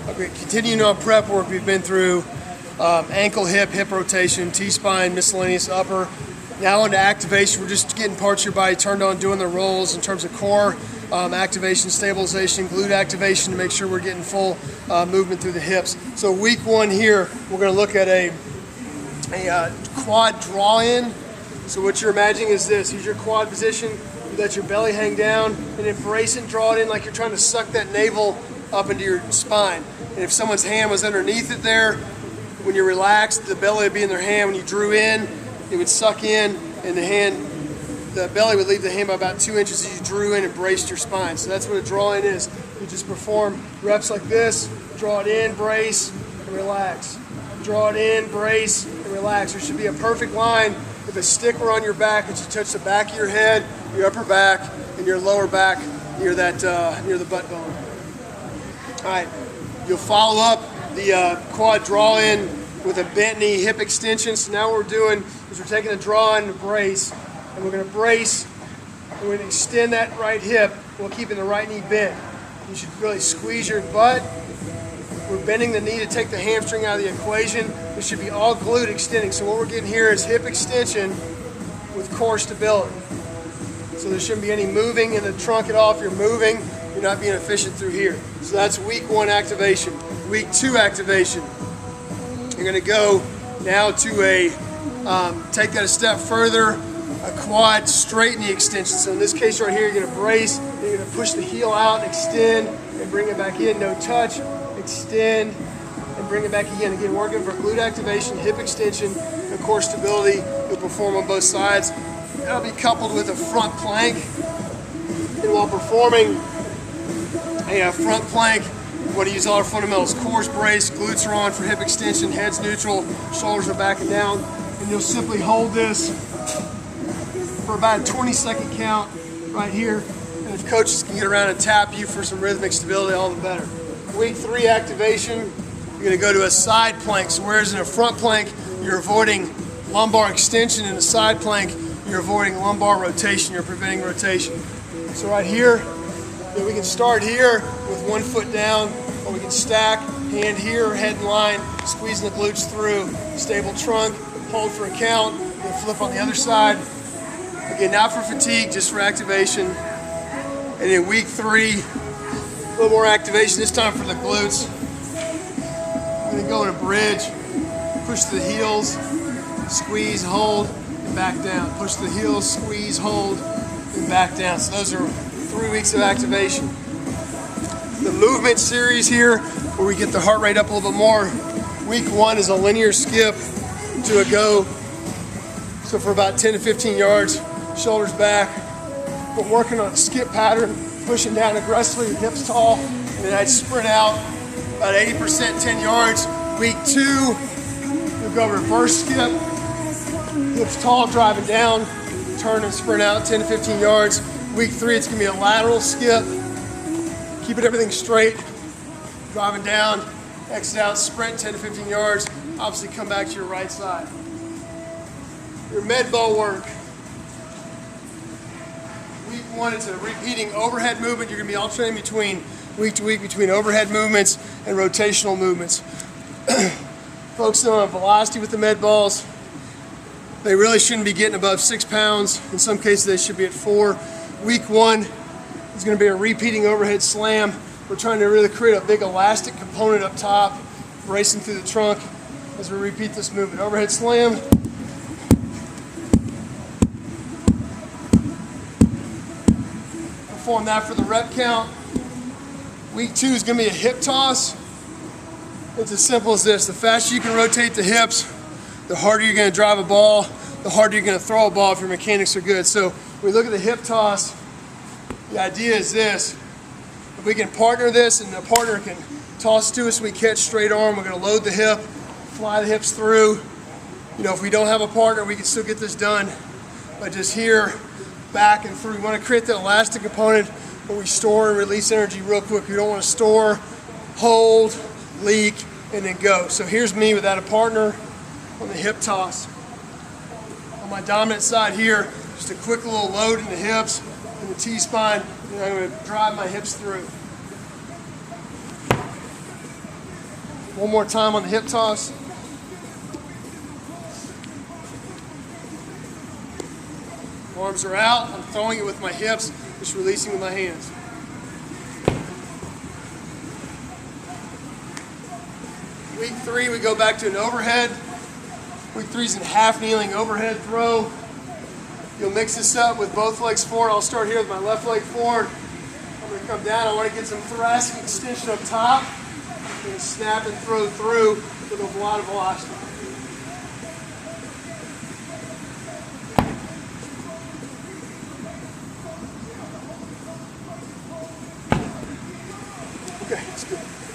Okay, continuing on prep work, we've been through ankle, hip rotation, T-spine, miscellaneous upper. Now into activation, we're just getting parts of your body turned on, doing the rolls in terms of core activation, stabilization, glute activation to make sure we're getting full movement through the hips. So week one here, we're going to look at a quad draw-in. So what you're imagining is this. Here's your quad position. You let your belly hang down and then brace and draw it in like you're trying to suck that navel up into your spine. And if someone's hand was underneath it there, when you're relaxed, the belly would be in their hand. When you drew in, it would suck in, and the belly would leave the hand by about 2 inches as you drew in and braced your spine. So that's what a draw-in is. You just perform reps like this, draw it in, brace, and relax. Draw it in, brace, and relax. There should be a perfect line. If a stick were on your back, it should touch the back of your head, your upper back, and your lower back near the butt bone. All right, you'll follow up the quad draw-in with a bent knee hip extension. So now what we're doing is we're taking a draw-in and a brace, and we're going to brace, and we're going to extend that right hip while keeping the right knee bent. You should really squeeze your butt. We're bending the knee to take the hamstring out of the equation. This should be all glute extending. So what we're getting here is hip extension with core stability. So there shouldn't be any moving in the trunk at all. If you're moving, you're not being efficient through here. So that's week one activation. Week two activation. You're going to go now to take that a step further, a quad straight knee extension. So in this case right here, you're going to brace, you're going to push the heel out, extend, and bring it back in. No touch, extend, and bring it back again. Again, working for glute activation, hip extension, and core stability. You'll perform on both sides. That'll be coupled with a front plank. And while performing a front plank, we want to use all our fundamentals. Core's braced, glutes are on for hip extension, head's neutral, shoulders are back and down. And you'll simply hold this for about a 20-second count right here. And if coaches can get around and tap you for some rhythmic stability, all the better. Week three activation, you're going to go to a side plank. So whereas in a front plank, you're avoiding lumbar extension, in a side plank, you're avoiding lumbar rotation, you're preventing rotation. So right here, we can start here with 1 foot down, or we can stack, hand here, head in line, squeezing the glutes through, stable trunk, hold for a count, then flip on the other side. Again, not for fatigue, just for activation. And in week three, a little more activation, this time for the glutes. And then go in a bridge, push the heels, squeeze, hold, and back down. Push the heels, squeeze, hold, and back down. So those are 3 weeks of activation. The movement series here, where we get the heart rate up a little bit more. Week one is a linear skip to a go. So for about 10 to 15 yards, shoulders back. We're working on a skip pattern, pushing down aggressively, hips tall, and then I'd sprint out about 80%, 10 yards. Week two, we'll go reverse skip, hips tall, driving down, turn and sprint out 10 to 15 yards. Week three, it's going to be a lateral skip, keeping everything straight, driving down, exit out, sprint 10 to 15 yards, obviously come back to your right side. Your med ball work. Week one, it's a repeating overhead movement. You're going to be alternating between week to week between overhead movements and rotational movements. Focusing on velocity with the med balls. They really shouldn't be getting above 6 pounds. In some cases, they should be at 4. Week one is going to be a repeating overhead slam. We're trying to really create a big elastic component up top, racing through the trunk as we repeat this movement. Overhead slam. Perform that for the rep count. Week two is going to be a hip toss. It's as simple as this. The faster you can rotate the hips, the harder you're going to drive a ball, the harder you're going to throw a ball if your mechanics are good. So we look at the hip toss. The idea is this. If we can partner this and the partner can toss to us, we catch straight arm, we're going to load the hip, fly the hips through. You know, if we don't have a partner, we can still get this done by just here, back and through. We want to create the elastic component where we store and release energy real quick. We don't want to store, hold, leak, and then go. So here's me without a partner on the hip toss. On my dominant side here, just a quick little load in the hips and the T-spine, and I'm going to drive my hips through. One more time on the hip toss. Arms are out. I'm throwing it with my hips, just releasing with my hands. Week 3, we go back to an overhead. Week 3 is a half kneeling overhead throw. You'll mix this up with both legs forward. I'll start here with my left leg forward. I'm going to come down. I want to get some thoracic extension up top. I'm going to snap and throw through with a lot of velocity.